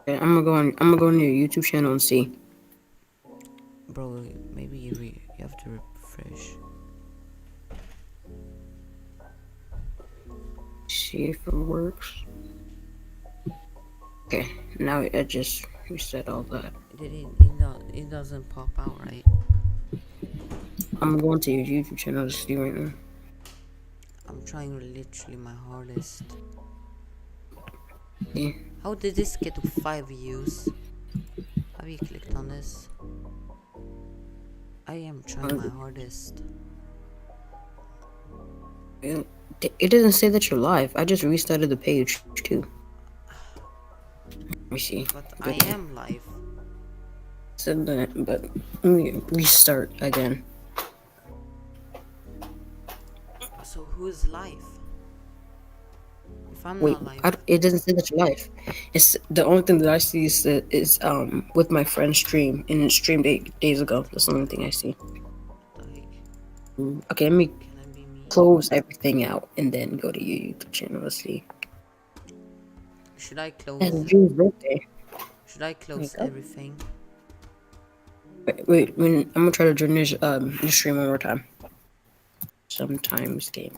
Okay, I'm gonna go on your YouTube channel and see. Bro, maybe you have to refresh. See if it works. Okay, now I just reset all that. It doesn't pop out, right? I'm going to your YouTube channel to see right now. I'm trying literally my hardest. Yeah. How did this get to 5 views? Have you clicked on this? I am trying my hardest. It doesn't say that you're live. I just restarted the page too. Let me see. But I Good. am live. Said that, but let me restart again. So who's live? If I'm Wait, not live. it doesn't say that you're live. It's the only thing that I see is with my friend's stream, and it streamed 8 days ago. That's the only thing I see. What the heck? Okay, let me Can I be me? close everything out and then go to your YouTube channel. Let's see. Should I That's close? Drew's birthday. Should I close Wake up. everything? Wait, I'm gonna try to join this stream one more time. Sometimes game.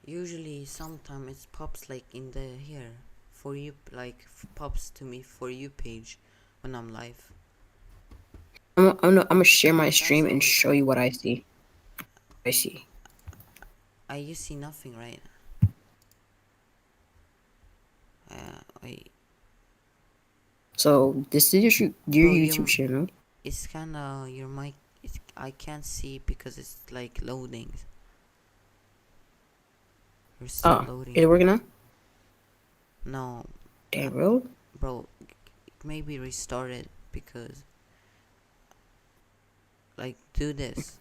Usually, sometimes it pops like in the here for you, like pops to me for you page when I'm live. I'm gonna share my That's stream and always. show you what I see. I see. You see nothing, right? Wait. So this is your Bro, YouTube channel. it's kinda your mic. I can't see because it's like loading. You're still Oh, is it loading. working now? No, Damn, bro. bro, maybe restart it because like do this.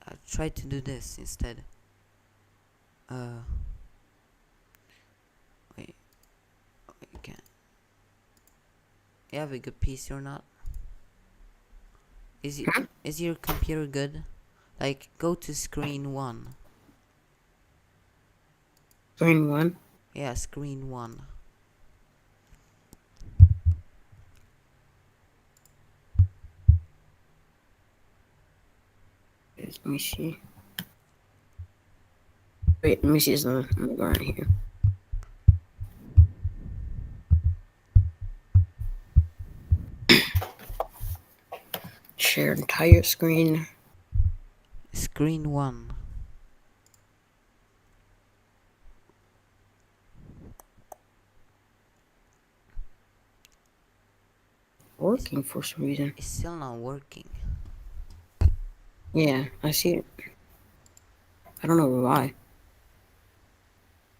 I try to do this instead. Uh, wait, you can't. You have a good PC or not? Is your computer good? Like go to screen 1. Screen one. Yeah, screen 1. Let me see. Wait, let me see something. I'm gonna go right here. Share entire screen. Screen 1. Working for some reason. It's still not working. Yeah, I see it. I don't know why.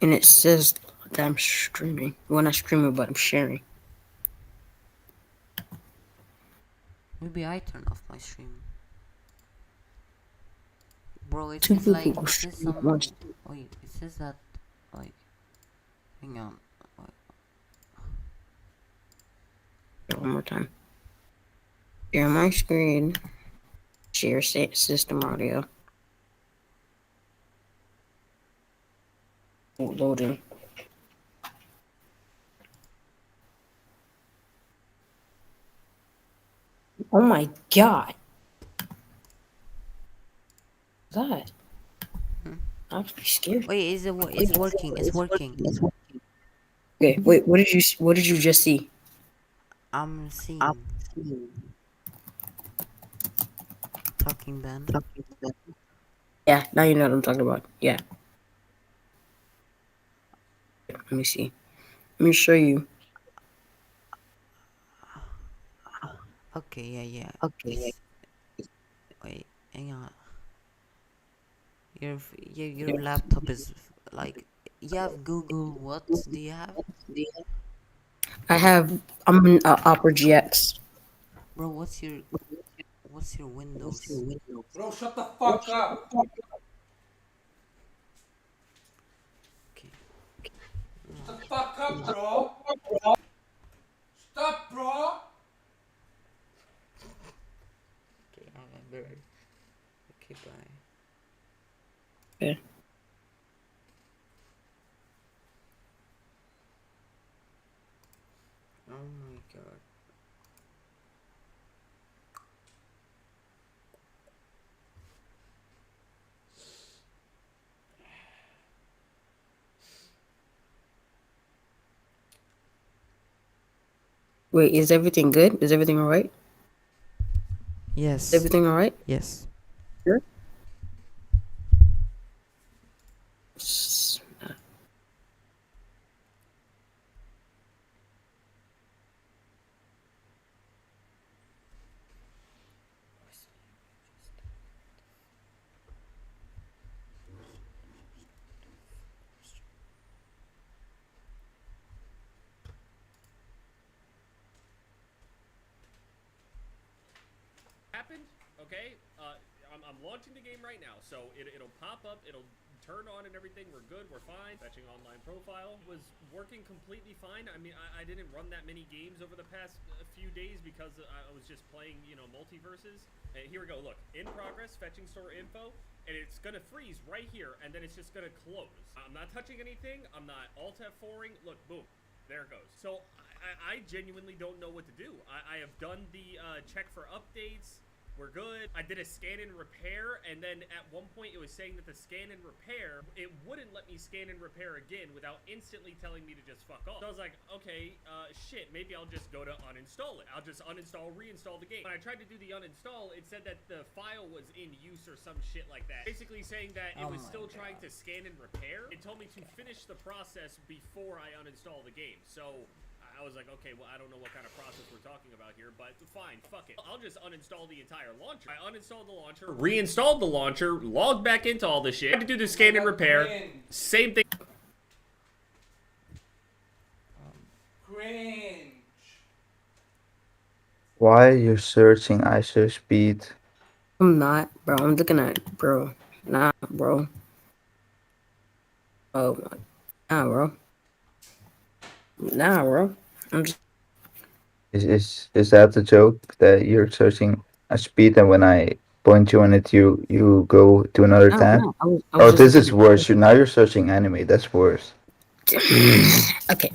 And it says that I'm streaming. Well, not streaming, but I'm sharing. Maybe I turn off my stream. Bro, it Two says people like, will it says stream at some, once. wait, it says that, like, hang on. One more time. Share my screen. Share system audio. Loading. Oh my god. God. Hmm? I'm scared. Wait, it's working, it's working. Okay, wait, what did you just see? I'm seeing. Talking Ben. Yeah, now you know what I'm talking about. Yeah. Let me see. Let me show you. Okay, yeah. It's, wait, hang on. Your laptop is like, you have Google, what do you have? I'm an Opera GX. Bro, what's your Windows? Bro, shut the fuck up. Okay. Shut the fuck up, bro. Stop, bro. Okay, I remember. Okay, bye. Okay. Wait, is everything good? Is everything alright? Is Yes. everything alright? Yes. Sure. Happened, okay? I'm launching the game right now, so it'll pop up, it'll turn on and everything. We're good, we're fine. Fetching online profile was working completely fine. I mean, I didn't run that many games over the past few days because I was just playing, you know, multiverses. And here we go, look, in progress, fetching store info, and it's gonna freeze right here, and then it's just gonna close. I'm not touching anything, I'm not Alt F4ing. Look, boom, there it goes. So I genuinely don't know what to do. I have done the check for updates. We're good. I did a scan and repair, and then at one point it was saying that the scan and repair, it wouldn't let me scan and repair again without instantly telling me to just fuck off. So I was like, okay, shit, maybe I'll just go to uninstall it. I'll just uninstall, reinstall the game. When I tried to do the uninstall, it said that the file was in use or some shit like that. Basically saying that it was still trying to scan and repair. It told me to finish the process before I uninstall the game. So I was like, okay, well, I don't know what kind of process we're talking about here, but fine, fuck it. I'll just uninstall the entire launcher. I uninstalled the launcher, reinstalled the launcher, logged back into all this shit, had to do the scan and repair. Same thing. Cringe. Why are you searching ISO speed? I'm not, bro. I'm looking at, bro. Nah, bro. Oh my, nah, bro. Nah, bro. I'm just. Is that the joke that you're searching a speed and when I point you on it you go to another No, tab? no. I was Oh, just this is looking worse. Now you're searching anime. That's worse. Okay.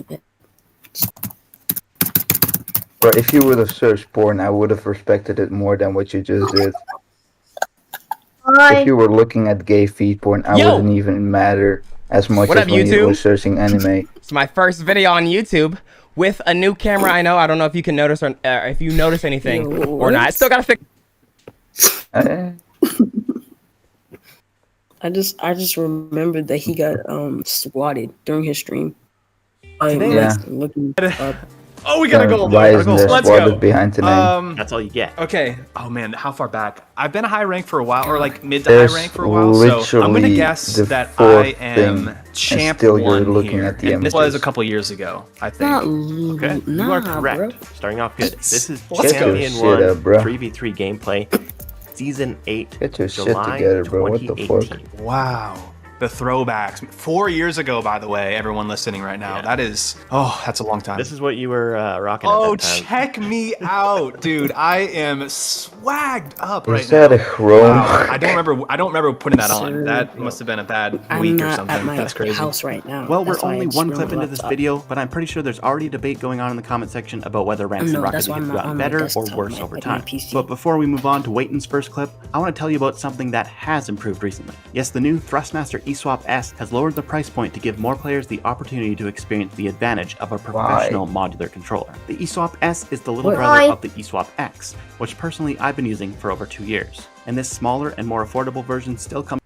Bro, if you would have searched porn, I would have respected it more than what you just did. If you were looking at gay feed porn, I Yo! wouldn't even matter as much What as up, when you were YouTube? searching anime. It's my first video on YouTube with a new camera. I know. I don't know if you can notice or if you notice anything or not. I still gotta fix. Eh, I just remembered that he got swatted during his stream. Yeah. Looking up. Oh, we gotta go. Why isn't there Let's swatted go. behind the name? That's all you get. Okay. Oh man, how far back? I've been a high rank for a while, or like mid to There's high rank for a while. So I'm gonna literally guess the that I fourth am thing, champ still you're 1 looking here. at the And this was images. a couple years ago, I think. Not, Okay, nah, you are correct. bro. Starting off good. This is Let's go. Champion Shit 1 up, bro. 3v3 gameplay, Season 8, Get your shit July together, bro. What the 2018. fuck? Wow. The throwbacks. 4 years ago, by the way, everyone listening right now. Yeah. That is, that's a long time. This is what you were rocking Oh, at that time. check me out, dude! I am swagged up right Is that now. a chrome? Wow. I don't remember putting that on. Sir. That must have been a bad I'm week or not something. at my That's crazy. house right now. Well, we're That's why only I just one bring clip my into this laptop. video, but I'm pretty sure there's already debate going on in the comment section about whether ranks No, in Rocket that's why League I'm have not gotten on my better or desktop, worse my- over like my time. PC. But before we move on to Waiton's first clip, I want to tell you about something that has improved recently. Yes, the new Thrustmaster eSwap S has lowered the price point to give more players the opportunity to experience the advantage of a professional modular controller. The eSwap S is the little brother of the eSwap X, which personally I've been using for over 2 years. And this smaller and more affordable version still comes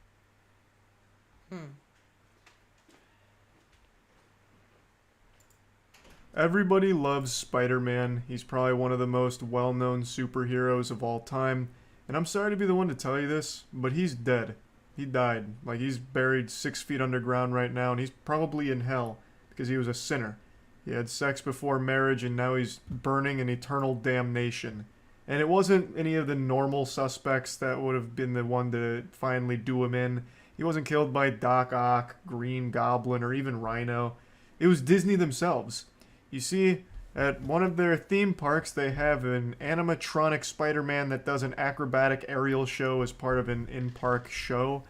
Everybody loves Spider-Man. He's probably one of the most well-known superheroes of all time. And I'm sorry to be the one to tell you this, but he's dead. He died. Like, he's buried 6 feet underground right now, and he's probably in hell because he was a sinner. He had sex before marriage, and now he's burning in eternal damnation. And it wasn't any of the normal suspects that would have been the one to finally do him in. He wasn't killed by Doc Ock, Green Goblin, or even Rhino. It was Disney themselves. You see, at one of their theme parks, they have an animatronic Spider-Man that does an acrobatic aerial show as part of an in-park show.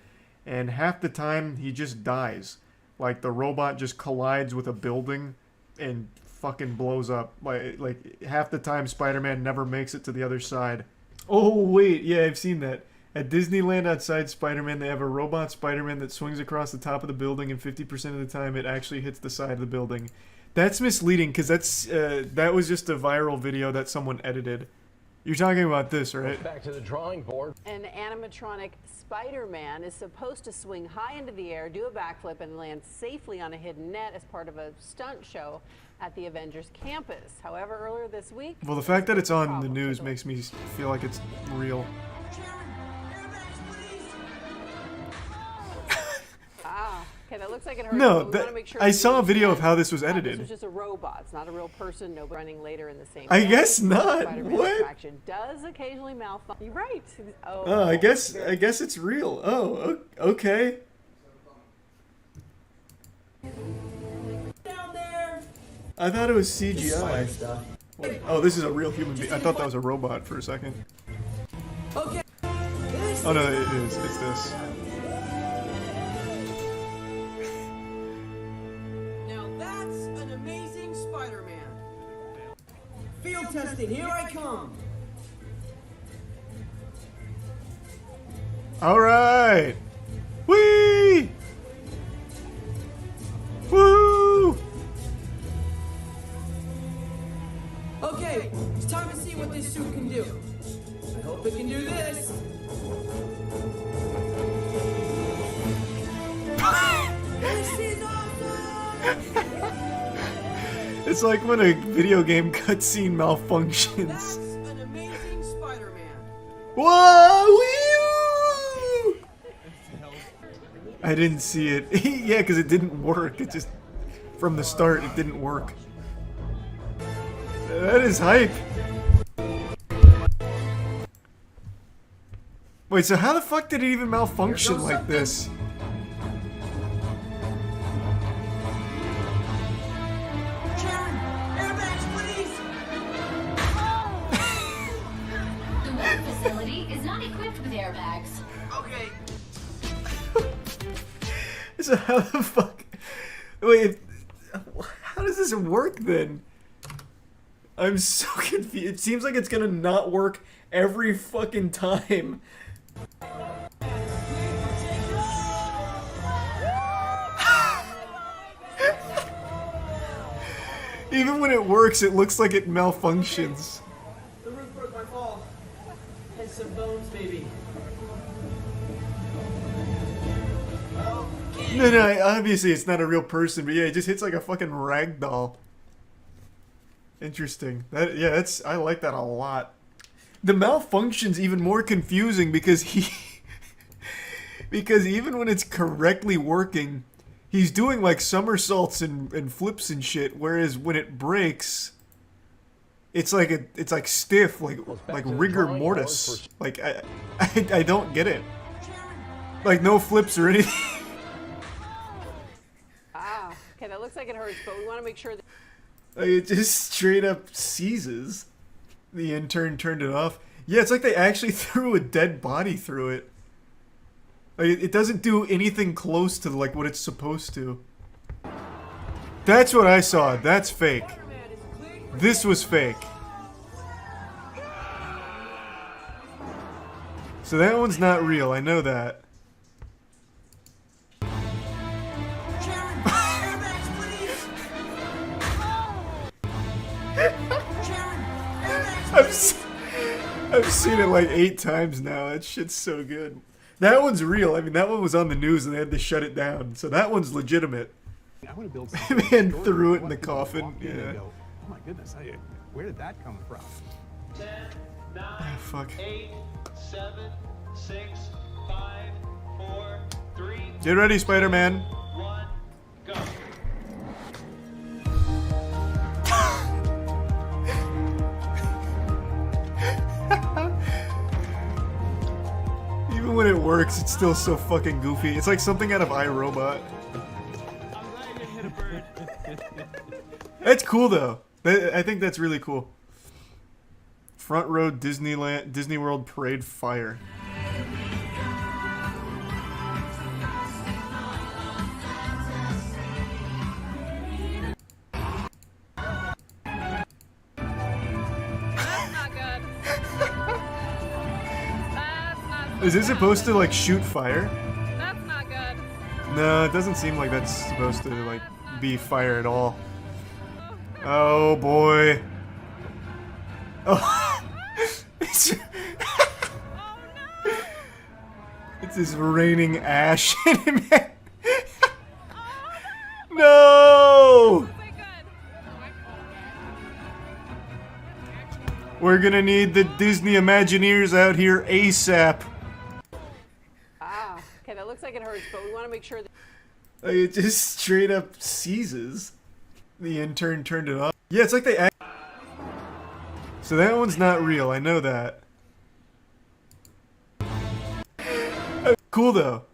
And half the time, he just dies. Like, the robot just collides with a building and fucking blows up. Like half the time, Spider-Man never makes it to the other side. Oh, wait, yeah, I've seen that. At Disneyland outside Spider-Man, they have a robot Spider-Man that swings across the top of the building, and 50% of the time, it actually hits the side of the building. That's misleading because that was just a viral video that someone edited. You're talking about this, right? Back to the drawing board. An animatronic Spider-Man is supposed to swing high into the air, do a backflip, and land safely on a hidden net as part of a stunt show at the Avengers campus. However, earlier this week... Well, the fact that it's on the news makes me feel like it's real. Okay, that looks like it hurts. No, sure I saw a video of how this was edited. This was just a robot. It's not a real person. No running later in the same. I guess not. Spider-Man What? attraction does occasionally malfunction. You're right. Oh, I guess it's real. Oh, okay. Down there. I thought it was CGI. Oh, this is a real human being. I thought that was a robot for a second. Okay. Oh no, it is. It's this. Now that's an amazing Spider-Man. Field testing, here I come. All right. Whee! Woo! Okay, it's time to see what this suit can do. I hope it can do this. This is awesome! It's like when a video game cutscene malfunctions. That's an amazing Spider-Man. Whoa! Wee! I didn't see it. Yeah, because it didn't work. It just, from the start, it didn't work. That is hype. Wait, so how the fuck did it even malfunction like this? Sharon, airbags, please! The work facility is not equipped with airbags. Okay. So how the fuck? Wait, how does this work then? I'm so confused. It seems like it's gonna not work every fucking time. Even when it works, it looks like it malfunctions. The roof broke my fall. Has some bones, maybe. No, obviously it's not a real person, but yeah, it just hits like a fucking ragdoll. Interesting. I like that a lot. The malfunction's even more confusing because because even when it's correctly working, he's doing like somersaults and flips and shit, whereas when it breaks, it's like stiff, like rigor mortis. Like I don't get it. Like no flips or anything. Okay, that looks like it hurts, but we want to make sure that... Like it just straight up seizes. The intern turned it off. Yeah, it's like they actually threw a dead body through it. Like it doesn't do anything close to like what it's supposed to. That's what I saw. That's fake. This was fake. So that one's not real. I know that. I've seen it like 8 times now. That shit's so good. That one's real. I mean, that one was on the news and they had to shut it down. So that one's legitimate. I want to build Man threw it in the coffin. Yeah. Oh my goodness, where did that come from? 10, 9, fuck. 8, 7, 6, 5, 4, 3. Get ready, Spider-Man. 1, go. Even when it works, it's still so fucking goofy. It's like something out of iRobot. That's cool though. I think that's really cool. Front row Disney World parade fire. Is this supposed to like shoot fire? That's not good. No, it doesn't seem like that's supposed to like be fire at all. Oh boy. Oh. It's just raining ash in him. No! We're gonna need the Disney Imagineers out here ASAP. Ah, okay, that looks like it hurts, but we want to make sure that... Like, it just straight up seizes. The intern turned it off. Yeah, it's like they act. So that one's not real, I know that. Cool though.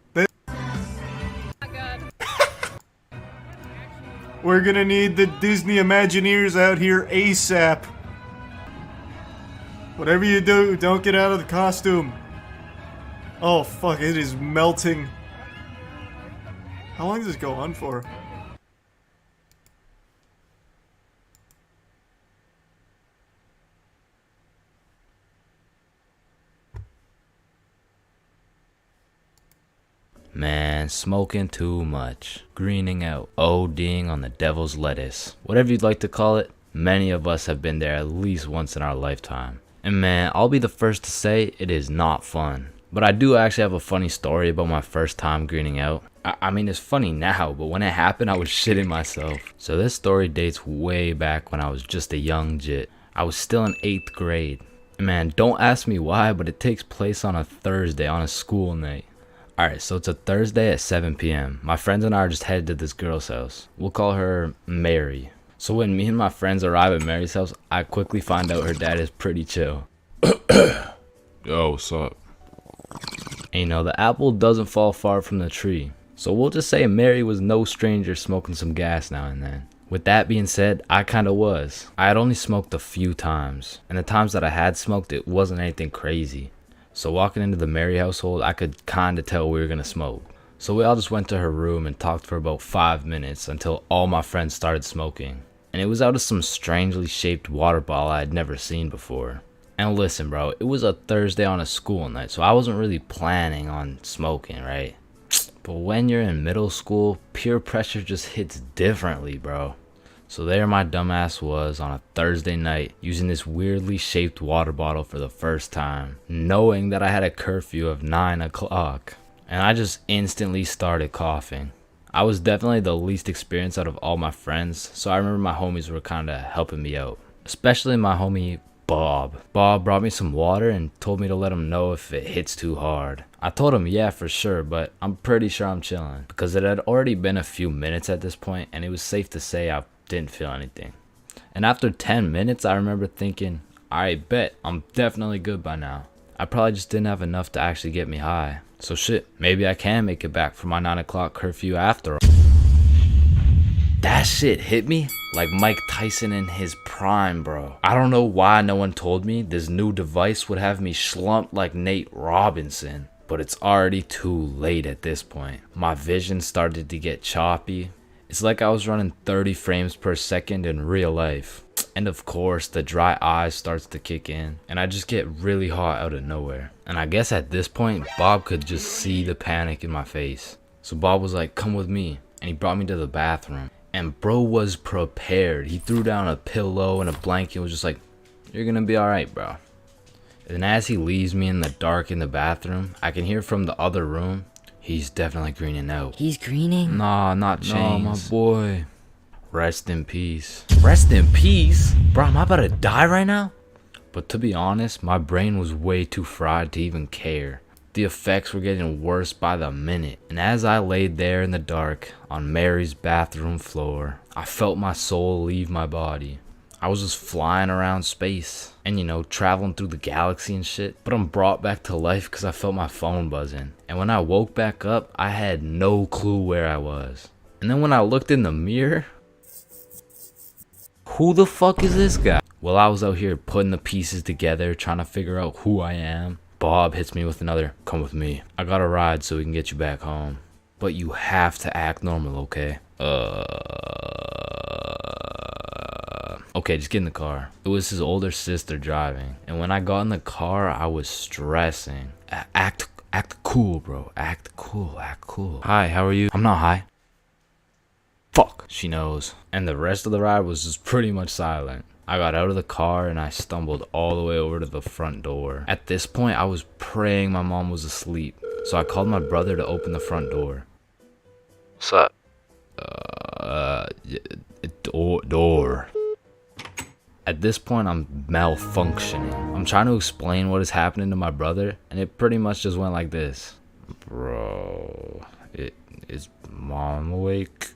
We're gonna need the Disney Imagineers out here ASAP. Whatever you do, don't get out of the costume. Oh fuck, it is melting. How long does this go on for? Man, smoking too much, greening out, ODing on the devil's lettuce. Whatever you'd like to call it, many of us have been there at least once in our lifetime. And man, I'll be the first to say it is not fun. But I do actually have a funny story about my first time greening out. I mean, it's funny now, but when it happened, I was shitting myself. So this story dates way back when I was just a young jit. I was still in 8th grade. And man, don't ask me why, but it takes place on a Thursday on a school night. Alright, so it's a Thursday at 7 p.m. My friends and I are just headed to this girl's house. We'll call her Mary. So when me and my friends arrive at Mary's house, I quickly find out her dad is pretty chill. Yo, what's up? And you know, the apple doesn't fall far from the tree. So we'll just say Mary was no stranger smoking some gas now and then. With that being said, I kinda was. I had only smoked a few times. And the times that I had smoked, it wasn't anything crazy. So walking into the Mary household, I could kinda tell we were gonna smoke. So we all just went to her room and talked for about 5 minutes until all my friends started smoking. And it was out of some strangely shaped water bottle I had never seen before. And listen bro, it was a Thursday on a school night, so I wasn't really planning on smoking, right? But when you're in middle school, peer pressure just hits differently, bro. So there my dumbass was on a Thursday night using this weirdly shaped water bottle for the first time, knowing that I had a curfew of 9 o'clock. And I just instantly started coughing. I was definitely the least experienced out of all my friends, so I remember my homies were kinda helping me out. Especially my homie Bob. Bob brought me some water and told me to let him know if it hits too hard. I told him yeah for sure, but I'm pretty sure I'm chilling because it had already been a few minutes at this point and it was safe to say I didn't feel anything. And after 10 minutes I remember thinking, I bet I'm definitely good by now. I probably just didn't have enough to actually get me high. So shit, maybe I can make it back for my 9 o'clock curfew after all. That shit hit me like Mike Tyson in his prime, bro. I don't know why no one told me this new device would have me slumped like Nate Robinson. But it's already too late at this point. My vision started to get choppy. It's like I was running 30 frames per second in real life. And of course, the dry eye starts to kick in. And I just get really hot out of nowhere. And I guess at this point, Bob could just see the panic in my face. So Bob was like, come with me. And he brought me to the bathroom. And bro was prepared. He threw down a pillow and a blanket and was just like, you're gonna be alright, bro. And as he leaves me in the dark in the bathroom, I can hear from the other room, he's definitely greening out. He's greening? Nah, not chains. Nah, my boy. Rest in peace. Rest in peace? Bro, am I about to die right now? But to be honest, my brain was way too fried to even care. The effects were getting worse by the minute. And as I laid there in the dark on Mary's bathroom floor, I felt my soul leave my body. I was just flying around space and, you know, traveling through the galaxy and shit. But I'm brought back to life because I felt my phone buzzing. And when I woke back up, I had no clue where I was. And then when I looked in the mirror, who the fuck is this guy? Well, I was out here putting the pieces together, trying to figure out who I am. Bob hits me with another, come with me. I got a ride so we can get you back home. But you have to act normal, okay? Okay, just get in the car. It was his older sister driving. And when I got in the car, I was stressing. Act cool, bro. Act cool. Hi, how are you? I'm not high. fuck, she knows. And the rest of the ride was just pretty much silent. I got out of the car and I stumbled all the way over to the front door. At this point, I was praying my mom was asleep. So I called my brother to open the front door. What's up? Door. At this point, I'm malfunctioning. I'm trying to explain what is happening to my brother, and it pretty much just went like this. Bro, is mom awake?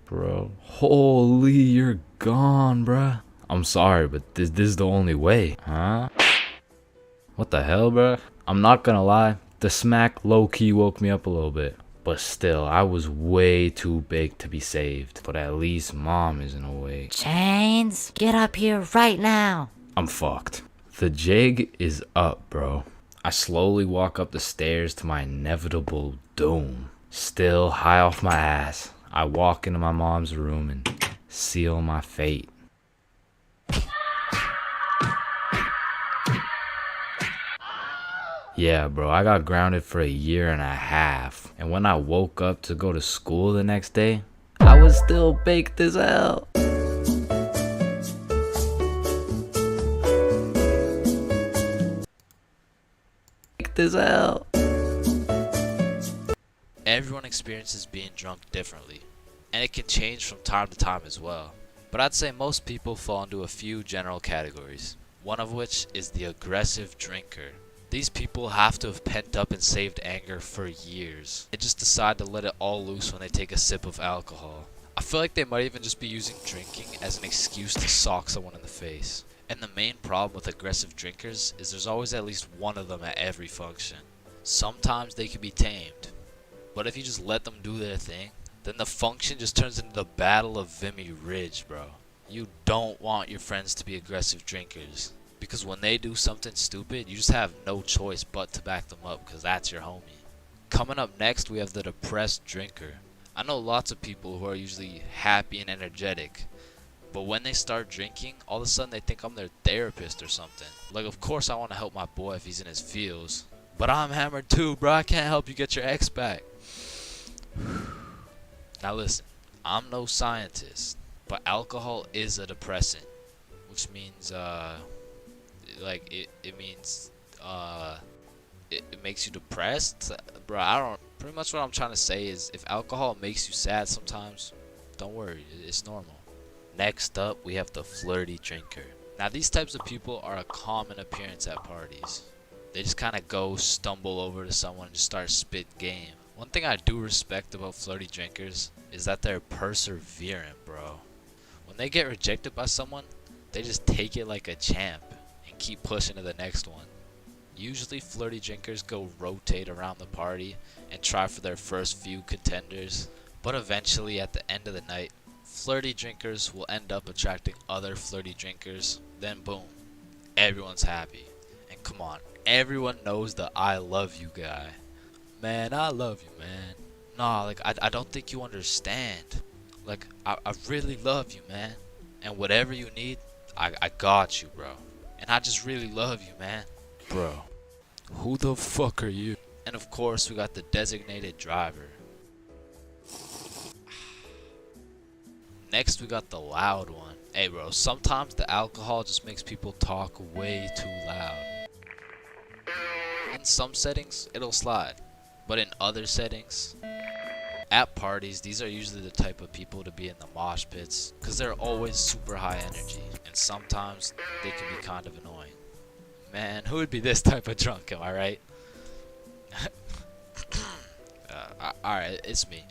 Bro, holy, you're gone, bruh. I'm sorry, but this is the only way, huh? What the hell, bruh? I'm not gonna lie, the smack low-key woke me up a little bit. But still, I was way too big to be saved. But at least mom isn't awake. Chains, get up here right now. I'm fucked. The jig is up, bro. I slowly walk up the stairs to my inevitable doom. Still high off my ass, I walk into my mom's room and seal my fate. Yeah, bro, I got grounded for 1.5 years. And when I woke up to go to school the next day, I was still baked as hell. Baked as hell. Everyone experiences being drunk differently, and it can change from time to time as well. But I'd say most people fall into a few general categories, one of which is the aggressive drinker. These people have to have pent up and saved anger for years. They just decide to let it all loose when they take a sip of alcohol. I feel like they might even just be using drinking as an excuse to sock someone in the face. And the main problem with aggressive drinkers is there's always at least one of them at every function. Sometimes they can be tamed, but if you just let them do their thing, then the function just turns into the Battle of Vimy Ridge, bro. You don't want your friends to be aggressive drinkers. Because when they do something stupid, you just have no choice but to back them up because that's your homie. Coming up next, we have the depressed drinker. I know lots of people who are usually happy and energetic, but when they start drinking, all of a sudden they think I'm their therapist or something. Like, of course I want to help my boy if he's in his feels, but I'm hammered too, bro. I can't help you get your ex back. Now listen, I'm no scientist, but alcohol is a depressant, which means, like it means it makes you depressed, bro. I don't. Pretty much what I'm trying to say is if alcohol makes you sad sometimes, don't worry, it's normal. Next up, we have the flirty drinker. Now these types of people are a common appearance at parties. They just kind of go stumble over to someone and just start spit game. One thing I do respect about flirty drinkers is that they're perseverant, bro. When they get rejected by someone, they just take it like a champ and keep pushing to the next one. Usually flirty drinkers go rotate around the party and try for their first few contenders, but eventually at the end of the night, flirty drinkers will end up attracting other flirty drinkers, then boom, everyone's happy. And come on, everyone knows the I love you guy. Man, I love you, man. Nah, like, I don't think you understand. Like, I really love you, man. And whatever you need, I got you, bro. And I just really love you, man. Bro, who the fuck are you? And of course, we got the designated driver. Next, we got the loud one. Hey, bro, sometimes the alcohol just makes people talk way too loud. In some settings, it'll slide. But in other settings, at parties, these are usually the type of people to be in the mosh pits because they're always super high energy, and sometimes they can be kind of annoying. Man, who would be this type of drunk, am I right? Alright, it's me.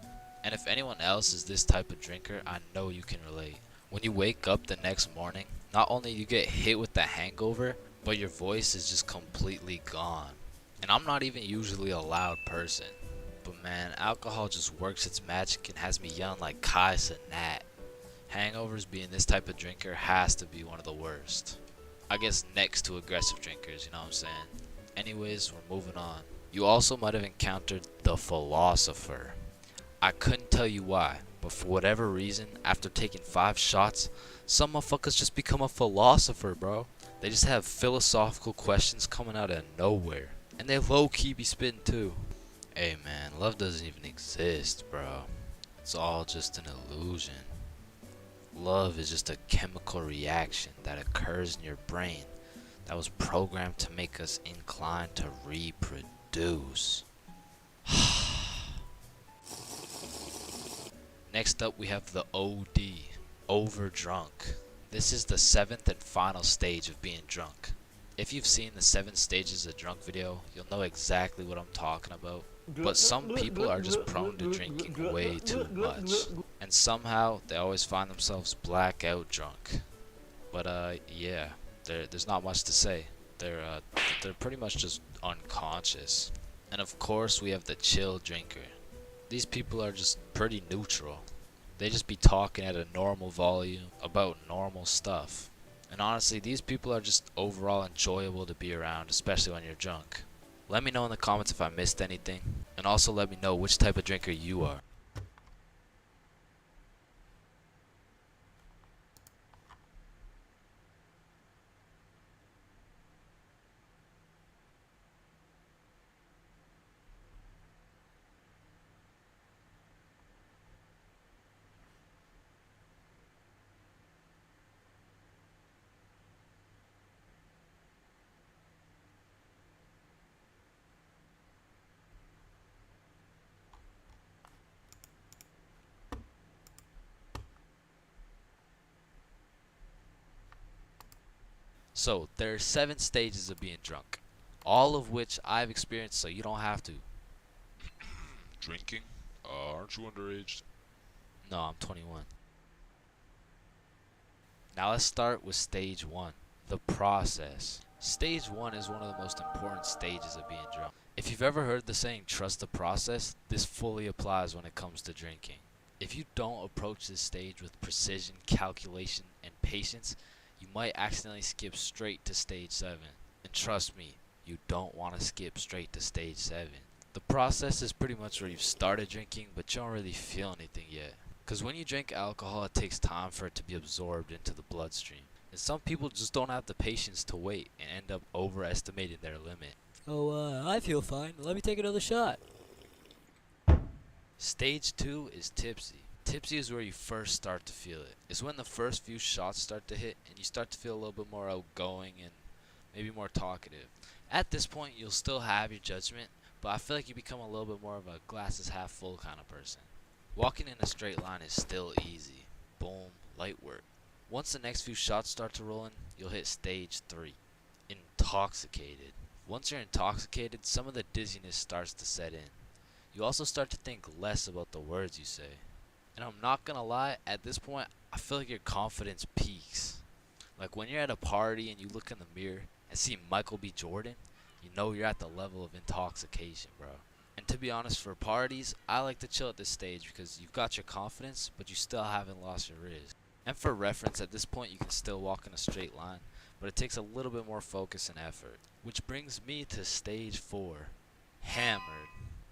And if anyone else is this type of drinker, I know you can relate. When you wake up the next morning, not only you get hit with the hangover, but your voice is just completely gone. And I'm not even usually a loud person, but man, alcohol just works its magic and has me yelling like Kai Cenat. Hangovers being this type of drinker has to be one of the worst. I guess next to aggressive drinkers, you know what I'm saying? Anyways, we're moving on. You also might have encountered the philosopher. I couldn't tell you why, but for whatever reason, after taking 5 shots, some motherfuckers just become a philosopher, bro. They just have philosophical questions coming out of nowhere. And they low-key be spitting too. Hey man, love doesn't even exist, bro. It's all just an illusion. Love is just a chemical reaction that occurs in your brain that was programmed to make us inclined to reproduce. Next up we have the OD, over drunk. This is the 7th and final stage of being drunk. If you've seen the 7 stages of drunk video, you'll know exactly what I'm talking about. But some people are just prone to drinking way too much, and somehow they always find themselves blackout drunk. But yeah, there's not much to say. They're pretty much just unconscious. And of course we have the chill drinker. These people are just pretty neutral. They just be talking at a normal volume about normal stuff. And honestly, these people are just overall enjoyable to be around, especially when you're drunk. Let me know in the comments if I missed anything, and also let me know which type of drinker you are. So, there are 7 stages of being drunk, all of which I've experienced, so you don't have to. Drinking? Aren't you underage? No, I'm 21. Now let's start with stage 1, the process. Stage 1 is one of the most important stages of being drunk. If you've ever heard the saying, trust the process, this fully applies when it comes to drinking. If you don't approach this stage with precision, calculation, and patience, you might accidentally skip straight to stage 7. And trust me, you don't want to skip straight to stage 7. The process is pretty much where you've started drinking, but you don't really feel anything yet. Because when you drink alcohol, it takes time for it to be absorbed into the bloodstream. And some people just don't have the patience to wait and end up overestimating their limit. Oh, I feel fine. Let me take another shot. Stage 2 is tipsy. Tipsy is where you first start to feel it. It's when the first few shots start to hit and you start to feel a little bit more outgoing and maybe more talkative. At this point, you'll still have your judgment, but I feel like you become a little bit more of a glasses half full kind of person. Walking in a straight line is still easy. Boom, light work. Once the next few shots start to roll in, you'll hit stage 3. Intoxicated. Once you're intoxicated, some of the dizziness starts to set in. You also start to think less about the words you say. And I'm not gonna lie, at this point, I feel like your confidence peaks. Like when you're at a party and you look in the mirror and see Michael B. Jordan, you know you're at the level of intoxication, bro. And to be honest, for parties, I like to chill at this stage because you've got your confidence, but you still haven't lost your riz. And for reference, at this point, you can still walk in a straight line, but it takes a little bit more focus and effort. Which brings me to stage 4, hammered.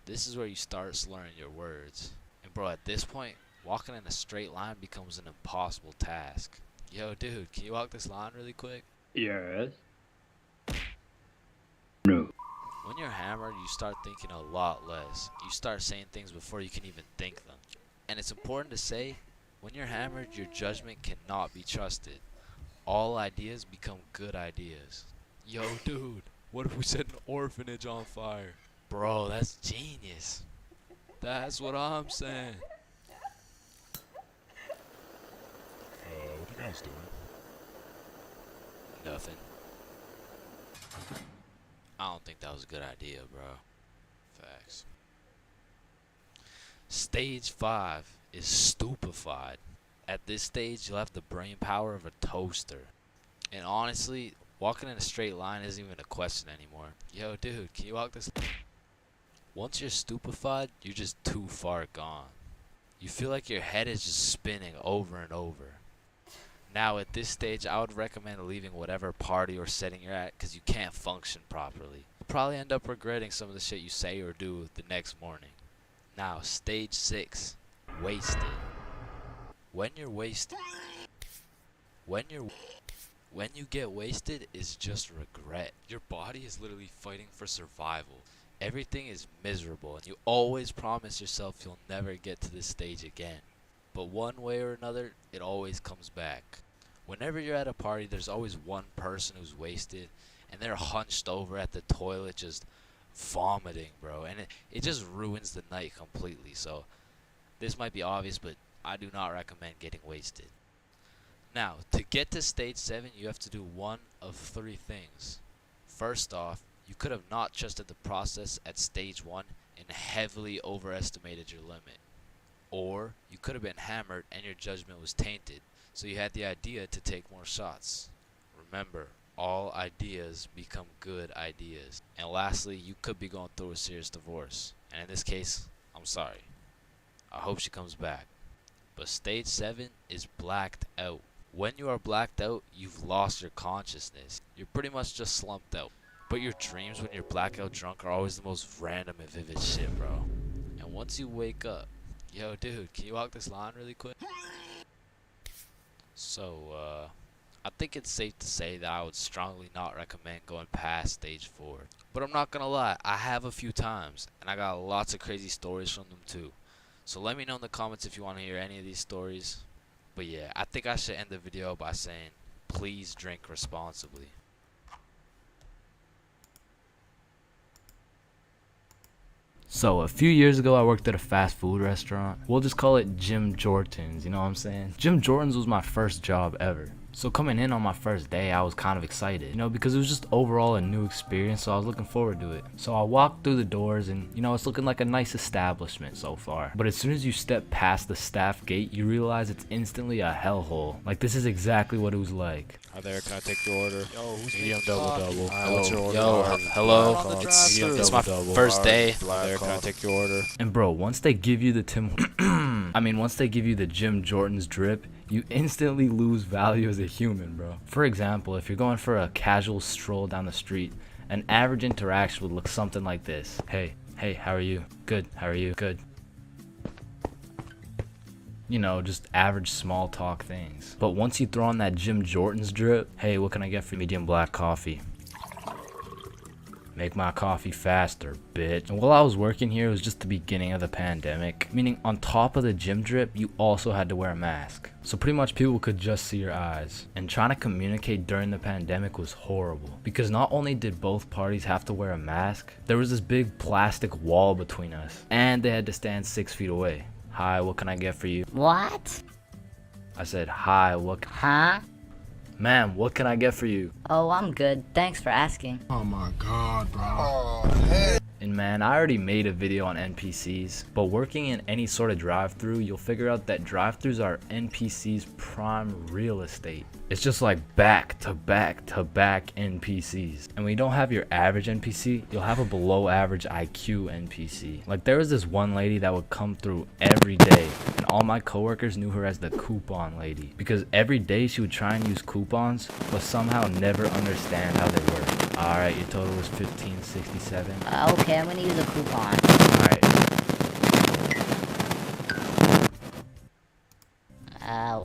This is where you start slurring your words. And bro, at this point, walking in a straight line becomes an impossible task. Yo, dude, can you walk this line really quick? Yes. No. When you're hammered, you start thinking a lot less. You start saying things before you can even think them. And it's important to say, when you're hammered, your judgment cannot be trusted. All ideas become good ideas. Yo, dude, what if we set an orphanage on fire? Bro, that's genius. That's what I'm saying. What you guys doing? Nothing. I don't think that was a good idea, bro. Facts. Stage 5 is stupefied. At this stage, you'll have the brain power of a toaster. And honestly, walking in a straight line isn't even a question anymore. Yo, dude, can you walk this? Once you're stupefied, you're just too far gone. You feel like your head is just spinning over and over. Now, at this stage, I would recommend leaving whatever party or setting you're at because you can't function properly. You'll probably end up regretting some of the shit you say or do the next morning. Now, stage 6, wasted. When you're wasted, when you get wasted, is just regret. Your body is literally fighting for survival. everything is miserable and you always promise yourself you'll never get to this stage again. But one way or another, it always comes back. Whenever you're at a party, there's always one person who's wasted and they're hunched over at the toilet just vomiting, bro. And it just ruins the night completely. So this might be obvious, but I do not recommend getting wasted. Now, to get to stage 7, you have to do one of 3 things. First off, you could have not trusted the process at stage 1 and heavily overestimated your limit. Or you could have been hammered and your judgment was tainted, so you had the idea to take more shots. Remember, all ideas become good ideas. And lastly, you could be going through a serious divorce. And in this case, I'm sorry. I hope she comes back. But stage 7 is blacked out. When you are blacked out, you've lost your consciousness. You're pretty much just slumped out. But your dreams when you're blackout drunk are always the most random and vivid shit, bro. And once you wake up, yo, dude, can you walk this line really quick? So, I think it's safe to say that I would strongly not recommend going past stage 4. But I'm not gonna lie, I have a few times, and I got lots of crazy stories from them too. So let me know in the comments if you want to hear any of these stories. But yeah, I think I should end the video by saying, please drink responsibly. So a few years ago, I worked at a fast food restaurant. We'll just call it Jim Jordan's, you know what I'm saying? Jim Jordan's was my first job ever. So coming in on my first day, I was kind of excited, you know, because it was just overall a new experience, so I was looking forward to it. So I walked through the doors and, you know, it's looking like a nice establishment so far. But as soon as you step past the staff gate, you realize it's instantly a hellhole. Like, this is exactly what it was like. Hi there, can I take your order? Yo, who's medium making coffee? double. What's your order? Yo, hello. Medium It's my first day. Hi there, Can I take your order? And bro, once they give you the once they give you the Jim Jordan's drip, you instantly lose value as a human, bro. For example, if you're going for a casual stroll down the street, an average interaction would look something like this. Hey, how are you? Good, how are you? Good. You know, just average small talk things. But once you throw on that Jim Jordan's drip, hey, what can I get for medium black coffee? Make my coffee faster, bitch. And while I was working here, it was just the beginning of the pandemic, meaning on top of the gym drip, you also had to wear a mask. So pretty much people could just see your eyes. And trying to communicate during the pandemic was horrible, because not only did both parties have to wear a mask, there was this big plastic wall between us, and they had to stand 6 feet away. Hi, what can I get for you? What? I said, hi, what? Huh? Ma'am, what can I get for you? Oh, I'm good. Thanks for asking. Oh my god, bro. And man, I already made a video on NPCs, but working in any sort of drive-thru, you'll figure out that drive-thrus are NPCs' prime real estate. It's just like back to back to back NPCs. And when you don't have your average NPC, you'll have a below average IQ NPC. Like, there was this one lady that would come through every day, and all my coworkers knew her as the coupon lady, because every day she would try and use coupons, but somehow never understand how they work. Alright, your total was $15.67. Okay, I'm gonna use a coupon. Alright.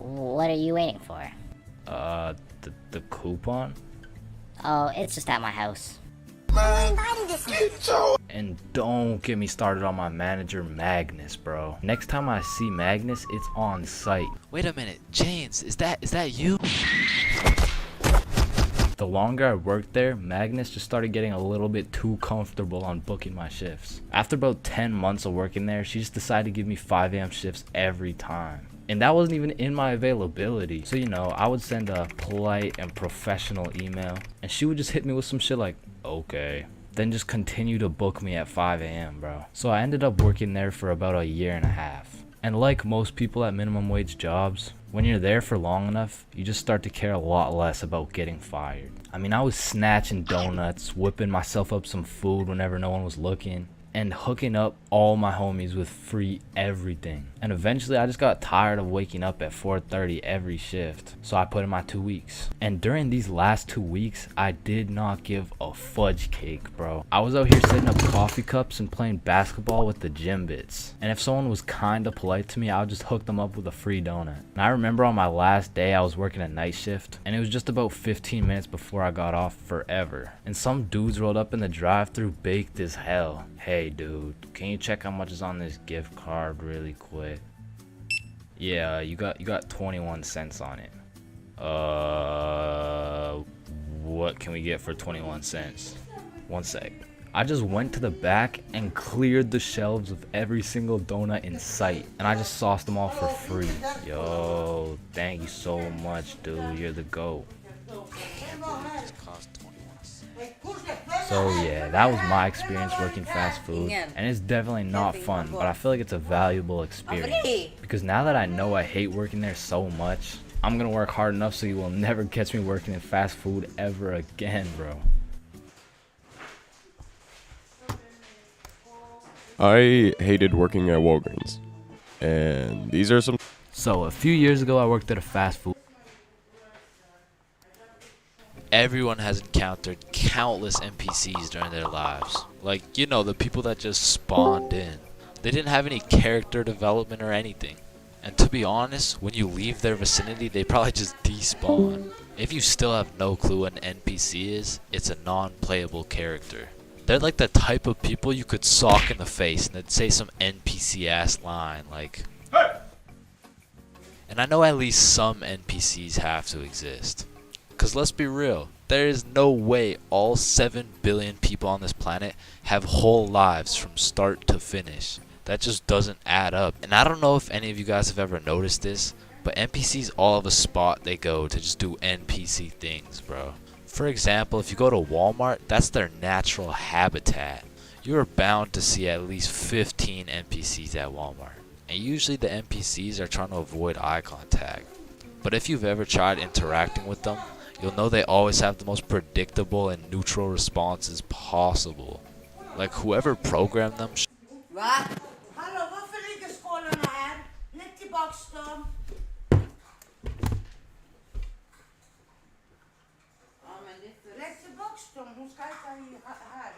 What are you waiting for? The coupon? Oh, it's just at my house. And don't get me started on my manager, Magnus, bro. Next time I see Magnus, it's on site. Wait a minute, James, is that you? The longer I worked there, Magnus just started getting a little bit too comfortable on booking my shifts. After about 10 months of working there, she just decided to give me 5 a.m. shifts every time. And that wasn't even in my availability. So, you know, I would send a polite and professional email, and she would just hit me with some shit like, okay. Then just continue to book me at 5 a.m., bro. So I ended up working there for about a year and a half. And like most people at minimum wage jobs, when you're there for long enough, you just start to care a lot less about getting fired. I mean, I was snatching donuts, whipping myself up some food whenever no one was looking. and hooking up all my homies with free everything. And eventually I just got tired of waking up at 4:30 every shift, so I put in my 2 weeks. And during these last 2 weeks, I did not give a fudge cake, bro. I was out here setting up coffee cups and playing basketball with the gym bits. And if someone was kinda polite to me, I would just hook them up with a free donut. And I remember on my last day, I was working a night shift, and it was just about 15 minutes before I got off forever. And some dudes rolled up in the drive-thru baked as hell. Hey dude, can you check how much is on this gift card really quick? Yeah, you got 21 cents on it. What can we get for 21 cents? One sec. I just went to the back and cleared the shelves of every single donut in sight, and I just sauced them all for free. Yo, thank you so much, dude. You're the GOAT. So yeah, that was my experience working fast food, and it's definitely not fun, but I feel like it's a valuable experience, because now that I know I hate working there so much, I'm gonna work hard enough so you will never catch me working in fast food ever again, bro. I hated working at Walgreens, and these are some. So a few years ago I worked at a fast food. Everyone has encountered countless NPCs during their lives. Like, you know, the people that just spawned in. They didn't have any character development or anything. And to be honest, when you leave their vicinity, they probably just despawn. If you still have no clue what an NPC is, it's a non-playable character. They're like the type of people you could sock in the face and they'd say some NPC-ass line like, "Hey!" And I know at least some NPCs have to exist. Because let's be real, there is no way all 7 billion people on this planet have whole lives from start to finish. That just doesn't add up. And I don't know if any of you guys have ever noticed this, but NPCs all have a spot they go to just do NPC things, bro. For example, if you go to Walmart, that's their natural habitat. You are bound to see at least 15 NPCs at Walmart. And usually the NPCs are trying to avoid eye contact. But if you've ever tried interacting with them, you'll know they always have the most predictable and neutral responses possible. Like whoever programmed them. Wat? Hallo, wat voor linkerscholen naar? Net die bakstom. Leg de bakstom, hoe schijt hij hier haar?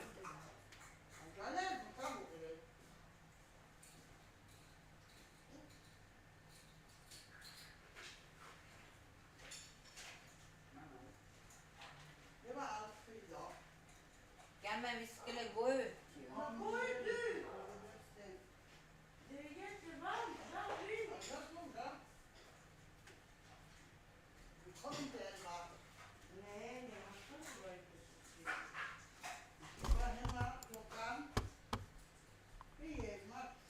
Ja, men vi skulle gå ut. Vad går du? Det är jättevarmt. Du kommer inte Elva. Nej, det måste vara inte precis. Du var hemma klockan 3 mars.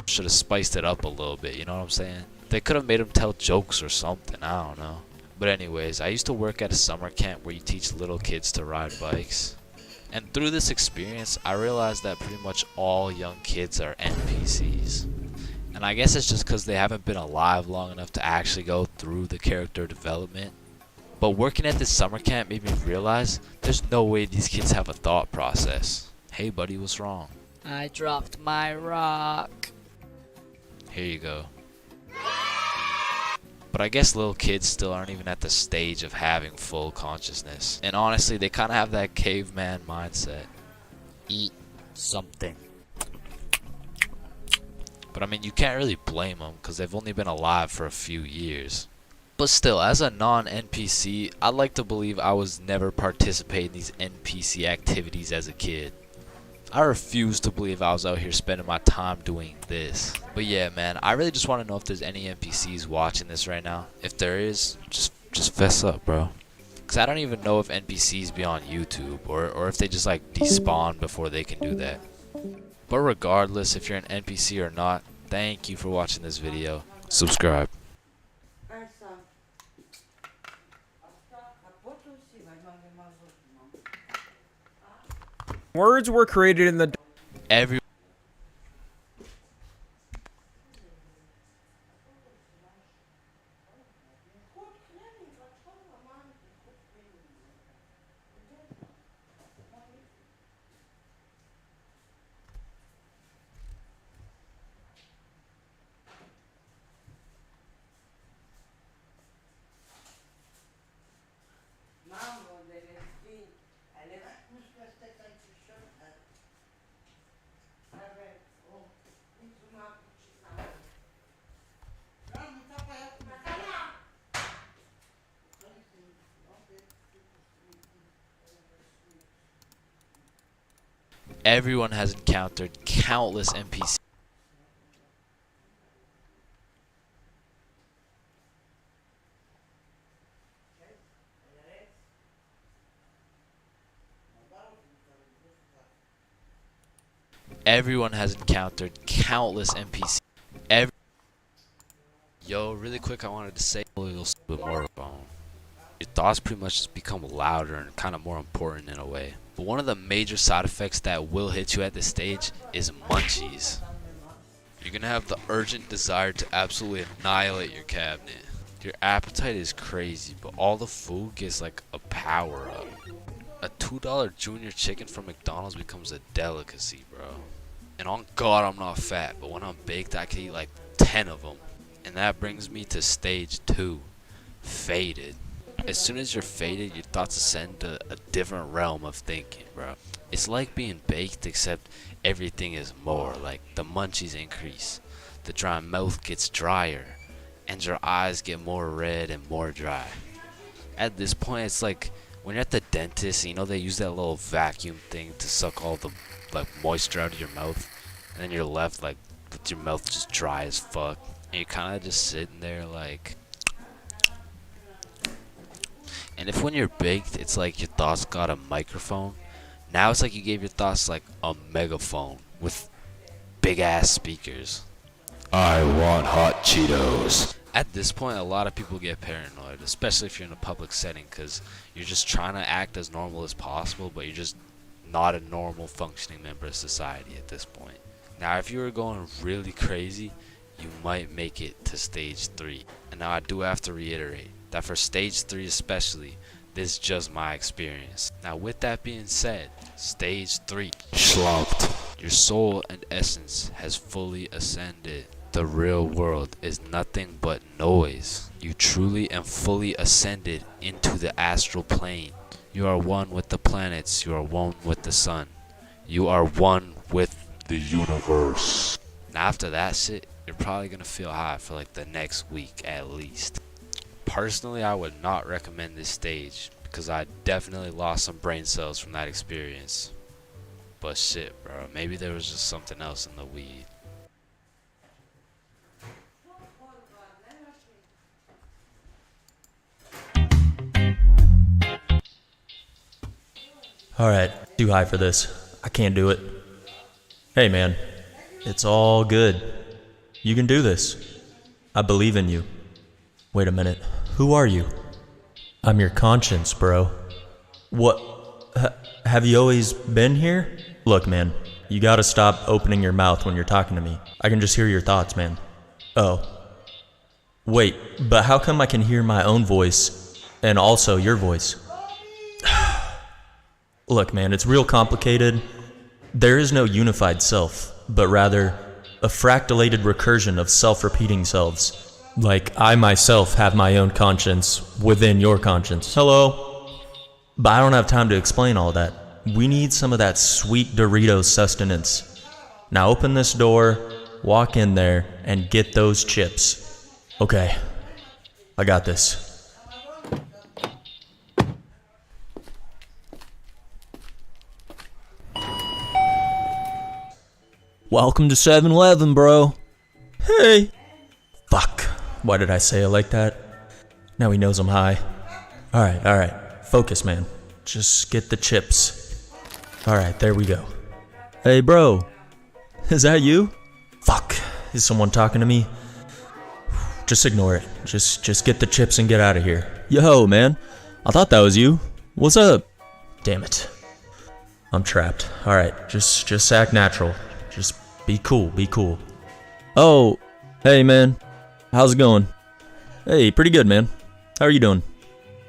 Should have spiced it up a little bit, you know what I'm saying? They could have made him tell jokes or something, I don't know. But anyways, I used to work at a summer camp where you teach little kids to ride bikes. And through this experience, I realized that pretty much all young kids are NPCs. And I guess it's just because they haven't been alive long enough to actually go through the character development. But working at this summer camp made me realize there's no way these kids have a thought process. Hey buddy, what's wrong? I dropped my rock. Here you go. But I guess little kids still aren't even at the stage of having full consciousness. And honestly, they kind of have that caveman mindset. Eat something. But I mean, you can't really blame them because they've only been alive for a few years. But still, as a non-NPC, I'd like to believe I was never participating in these NPC activities as a kid. I refuse to believe I was out here spending my time doing this. But yeah, man, I really just want to know if there's any NPCs watching this right now. If there is, just fess up, bro. Because I don't even know if NPCs be on YouTube or if they just like despawn before they can do that. But regardless, if you're an NPC or not, thank you for watching this video. Subscribe. Words were created in the Every Everyone has encountered countless NPCs. Everyone has encountered countless NPCs. Yo, really quick, I wanted to say a little bit more about your thoughts pretty much just become louder and kind of more important in a way. But one of the major side effects that will hit you at this stage is munchies. You're gonna have the urgent desire to absolutely annihilate your cabinet. Your appetite is crazy, but all the food gets like a power up. A $2 junior chicken from McDonald's becomes a delicacy, bro. And on God, I'm not fat, but when I'm baked, I can eat like 10 of them. And that brings me to stage 2, faded. As soon as you're faded, your thoughts ascend to a different realm of thinking, bro. It's like being baked, except everything is more. Like the munchies increase, the dry mouth gets drier, and your eyes get more red and more dry. At this point, it's like when you're at the dentist, you know they use that little vacuum thing to suck all the like moisture out of your mouth, and then you're left like with your mouth just dry as fuck, and you're kind of just sitting there like. And if when you're baked, it's like your thoughts got a microphone, now it's like you gave your thoughts like a megaphone with big ass speakers. I want hot Cheetos. At this point, a lot of people get paranoid, especially if you're in a public setting, because you're just trying to act as normal as possible, but you're just not a normal functioning member of society at this point. Now, if you were going really crazy, you might make it to stage 3. And now I do have to reiterate that for stage 3 especially, this is just my experience. Now with that being said, stage 3, slumped. Your soul and essence has fully ascended. The real world is nothing but noise. You truly and fully ascended into the astral plane. You are one with the planets. You are one with the sun. You are one with the universe. Now after that shit, you're probably gonna feel high for like the next week at least. Personally, I would not recommend this stage because I definitely lost some brain cells from that experience. But shit, bro, maybe there was just something else in the weed. Alright, too high for this. I can't do it. Hey man, it's all good. You can do this. I believe in you. Wait a minute, who are you? I'm your conscience, bro. What? Have you always been here? Look, man, you gotta stop opening your mouth when you're talking to me. I can just hear your thoughts, man. Oh. Wait, but how come I can hear my own voice and also your voice? Look, man, it's real complicated. There is no unified self, but rather a fractalated recursion of self-repeating selves. Like, I myself have my own conscience within your conscience. Hello? But I don't have time to explain all that. We need some of that sweet Doritos sustenance. Now open this door, walk in there, and get those chips. Okay, I got this. Welcome to 7-Eleven, bro. Hey. Fuck. Why did I say it like that? Now he knows I'm high. Alright. Focus, man. Just get the chips. Alright, there we go. Hey, bro. Is that you? Fuck. Is someone talking to me? Just ignore it. Just get the chips and get out of here. Yo, man. I thought that was you. What's up? Damn it. I'm trapped. Alright, just act natural. Just be cool. Oh, hey, man. How's it going? Hey, pretty good, man. How are you doing?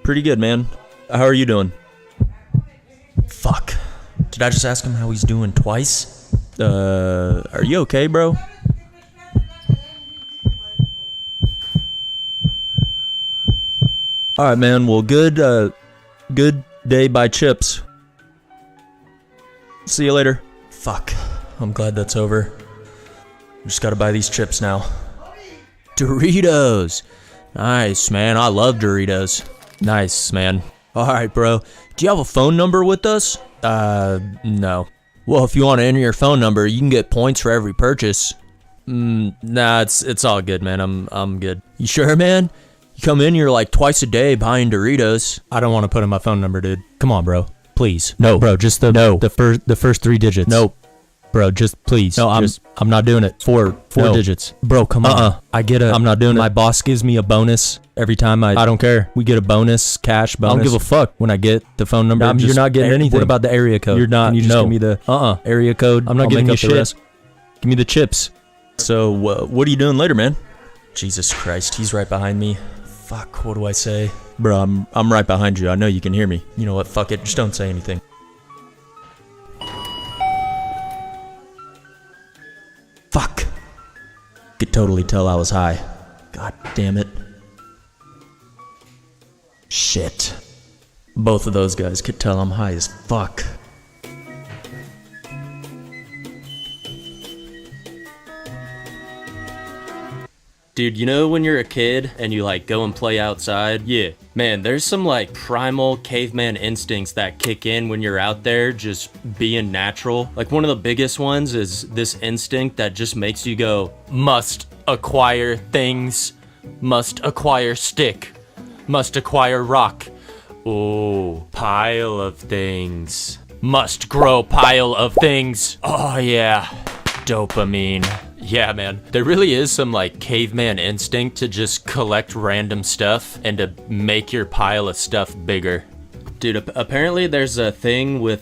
Pretty good, man. How are you doing? Fuck. Did I just ask him how he's doing twice? Are you okay, bro? Alright, man. Well, good day by chips. See you later. Fuck. I'm glad that's over. Just gotta buy these chips now. Doritos! Nice, man. I love Doritos. Nice, man. Alright, bro. Do you have a phone number with us? No. Well, if you want to enter your phone number, you can get points for every purchase. Nah, it's all good, man. I'm good. You sure, man? You come in, you're like twice a day buying Doritos. I don't want to put in my phone number, dude. Come on, bro. Please. No, bro. Just the first 3 digits. Nope. Bro, just please. No, I'm not doing it. Four digits. Bro, come on. I'm not doing it. My boss gives me a bonus every time I don't care. We get a bonus, cash bonus. I don't give a fuck when I get the phone number. You're not getting anything. What about the area code? You're not. Can you just give me the area code? I'm not giving you shit. Give me the chips. So, what are you doing later, man? Jesus Christ, he's right behind me. Fuck, what do I say? Bro, I'm right behind you. I know you can hear me. You know what? Fuck it. Just don't say anything. Fuck. Could totally tell I was high. God damn it. Shit. Both of those guys could tell I'm high as fuck. Dude, you know when you're a kid and you like go and play outside? Yeah. Man, there's some like primal caveman instincts that kick in when you're out there just being natural. Like one of the biggest ones is this instinct that just makes you go, must acquire things, must acquire stick, must acquire rock. Oh, pile of things. Must grow pile of things. Oh yeah, dopamine. Yeah, man. There really is some like caveman instinct to just collect random stuff and to make your pile of stuff bigger. Dude, apparently there's a thing with